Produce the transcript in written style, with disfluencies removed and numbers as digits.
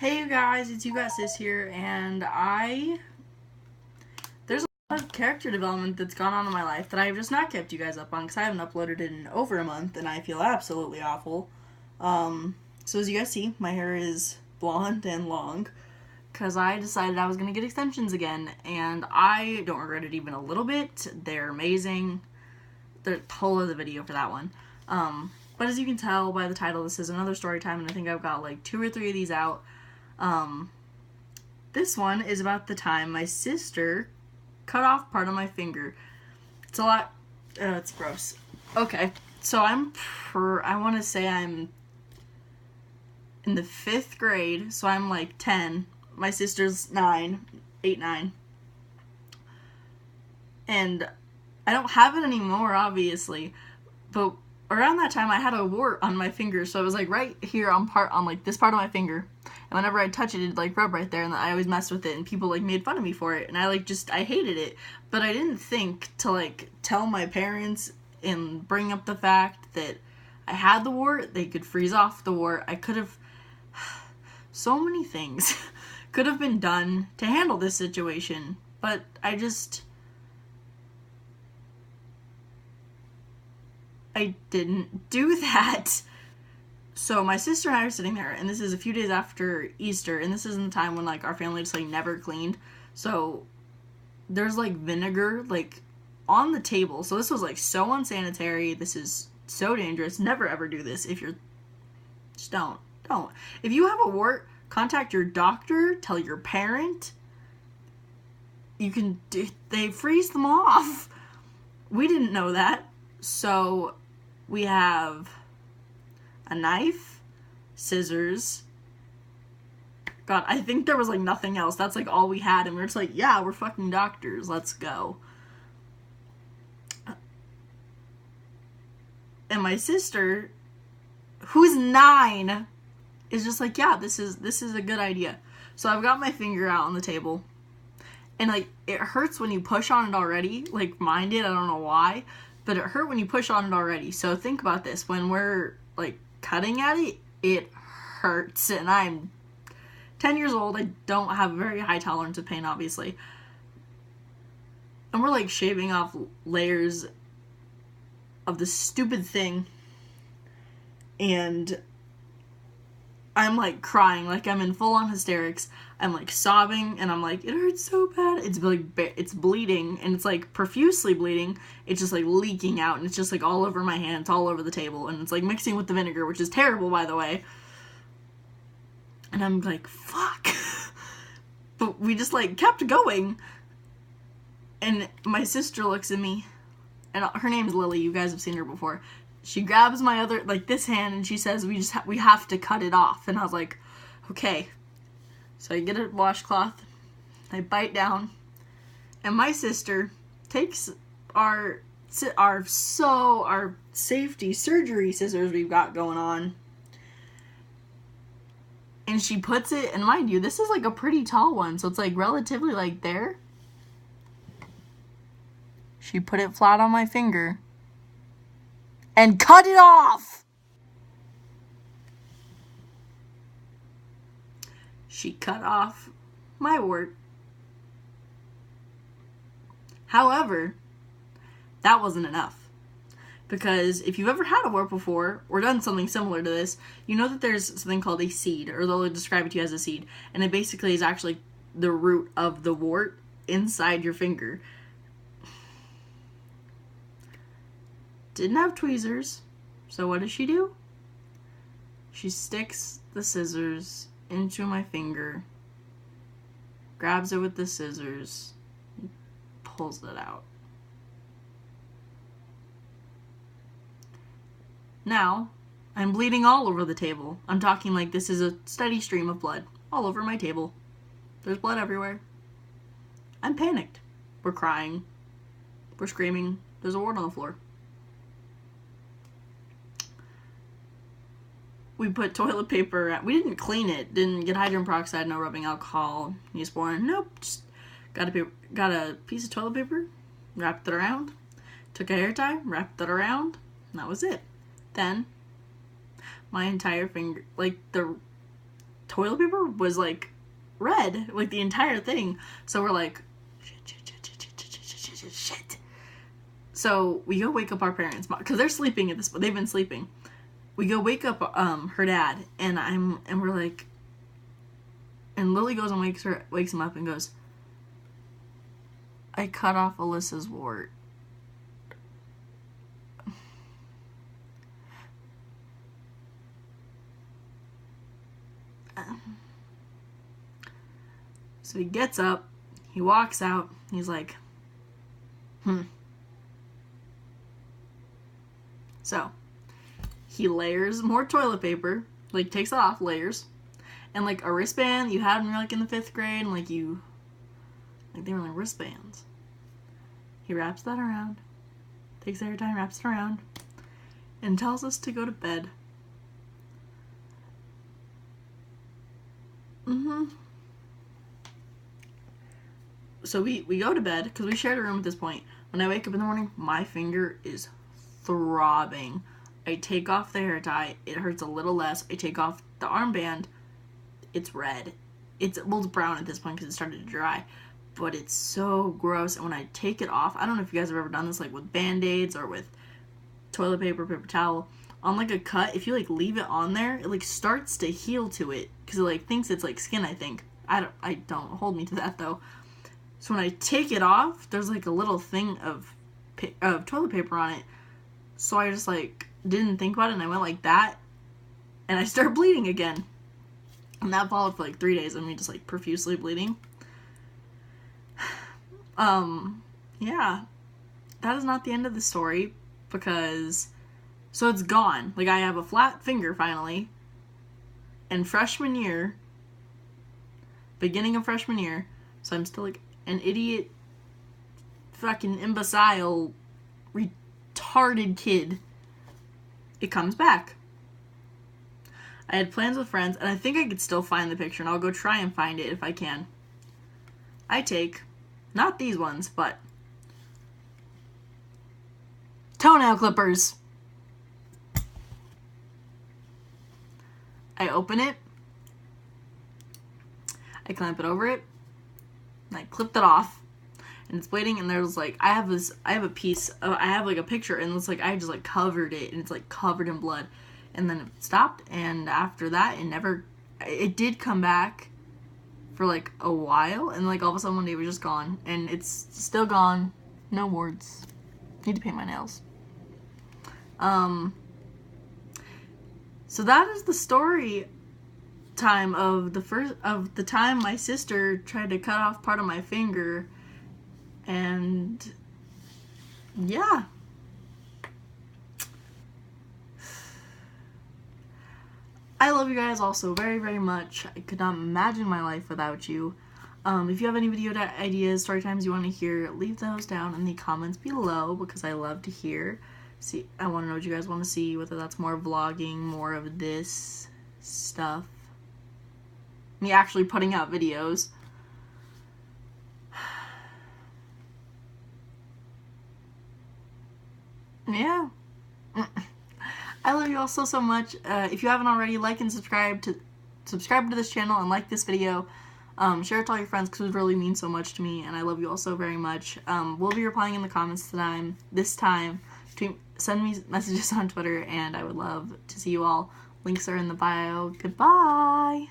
Hey you guys, it's you got sis here, and there's a lot of character development that's gone on in my life that I have just not kept you guys up on because I haven't uploaded it in over a month, and I feel absolutely awful. So as you guys see, my hair is blonde and long because I decided I was gonna get extensions again, and I don't regret it even a little bit. They're amazing. There's a whole other video for that one. But as you can tell by the title, this is another story time, and I think I've got like 2 or 3 of these out. This one is about the time my sister cut off part of my finger. It's a lot. It's gross. Okay, so I want to say I'm in the 5th grade, so I'm like 10. My sister's 9, 8, 9. And I don't have it anymore, obviously, but around that time I had a wart on my finger, so it was like right here on like this part of my finger, and whenever I touch it, it'd like rub right there, and I always messed with it, and people like made fun of me for it, and I hated it, but I didn't think to like tell my parents and bring up the fact that I had the wart. They could freeze off the wart. I could have so many things could have been done to handle this situation, but I didn't do that. So my sister and I are sitting there, and this is a few days after Easter, and this isn't the time when like our family just like never cleaned. So there's like vinegar like on the table. So this was like so unsanitary. This is so dangerous. Never ever do this. If you're just don't. If you have a wart, contact your doctor, tell your parent. They freeze them off. We didn't know that. So we have a knife, scissors. God, I think there was like nothing else. That's like all we had, and we were just like, yeah, we're fucking doctors. Let's go. And my sister, who's 9, is just like, yeah, this is a good idea. So I've got my finger out on the table, and like it hurts when you push on it already. Like mine did, I don't know why, but it hurt when you push on it already. So think about this: when we're like cutting at it, it hurts, and I'm 10 years old. I don't have a very high tolerance of pain, obviously, and we're like shaving off layers of this stupid thing, and I'm like crying, like I'm in full on hysterics. I'm like sobbing, and I'm like, it hurts so bad. It's like it's bleeding, and it's like profusely bleeding. It's just like leaking out, and it's just like all over my hands, all over the table, and it's like mixing with the vinegar, which is terrible, by the way. And I'm like, fuck. But we just like kept going, and my sister looks at me, and her name's Lily. You guys have seen her before. She grabs my other, like this hand, and she says, we have to cut it off. And I was like, okay. So I get a washcloth, I bite down, and my sister takes our safety surgery scissors we've got going on, and she puts it, and mind you, this is like a pretty tall one, so it's like relatively like there. She put it flat on my finger and cut it off. She cut off my wart. However, that wasn't enough. Because if you've ever had a wart before, or done something similar to this, you know that there's something called a seed, or they'll describe it to you as a seed. And it basically is actually the root of the wart inside your finger. Didn't have tweezers, so what does she do? She sticks the scissors into my finger, grabs it with the scissors, and pulls it out. Now, I'm bleeding all over the table. I'm talking like this is a steady stream of blood all over my table. There's blood everywhere. I'm panicked. We're crying. We're screaming. There's a wart on the floor. We put toilet paper. We didn't clean it. Didn't get hydrogen peroxide. No rubbing alcohol. Neosporin. Nope. Just got a piece of toilet paper. Wrapped it around. Took a hair tie. Wrapped it around. And that was it. Then my entire finger, like the toilet paper was like red, like the entire thing. So we're like, shit. So we go wake up our parents, because they're sleeping at this point. They've been sleeping. We go wake up her dad, and we're like, and Lily goes and wakes him up and goes, I cut off Alyssa's wart. So he gets up, he walks out, he's like, So, he layers more toilet paper, like takes it off, layers, and like a wristband you had when you're like in the 5th grade, and like they were like wristbands. He wraps that around, takes their time, wraps it around, and tells us to go to bed. So we go to bed, because we shared a room at this point. When I wake up in the morning, my finger is throbbing. I take off the hair tie, it hurts a little less. I take off the armband, it's red. It's brown at this point because it started to dry. But it's so gross. And when I take it off, I don't know if you guys have ever done this, like with Band-Aids or with toilet paper, paper towel. On like a cut, if you like leave it on there, it like starts to heal to it. Because it like thinks it's like skin, I think. I don't hold me to that though. So when I take it off, there's like a little thing of toilet paper on it. So I just like didn't think about it, and I went like that, and I started bleeding again. And that followed for like 3 days of me just like profusely bleeding. Yeah, that is not the end of the story, because so it's gone. Like I have a flat finger finally. And freshman year, beginning of freshman year, so I'm still like an idiot, fucking imbecile, retarded kid. It comes back. I had plans with friends, and I think I could still find the picture, and I'll go try and find it if I can. I take, not these ones, but toenail clippers. I open it, I clamp it over it, and I clipped it off, and it's bleeding, and there's like, I have like a picture, and it's like, I just like covered it, and it's like covered in blood, and then it stopped, and after that, it did come back for like a while, and like all of a sudden one day it was just gone, and it's still gone, no warts, need to paint my nails. So that is the story time of the time my sister tried to cut off part of my finger, and yeah. I love you guys all so very, very much. I could not imagine my life without you. If you have any video ideas, story times you want to hear, leave those down in the comments below, because I love to hear. I want to know what you guys want to see, whether that's more vlogging, more of this stuff, me actually putting out videos. Yeah. I love you all so, so much. If you haven't already, like and subscribe to this channel and like this video. Share it to all your friends, because it really means so much to me, and I love you all so very much. We'll be replying in the comments this time. Send me messages on Twitter, and I would love to see you all. Links are in the bio. Goodbye!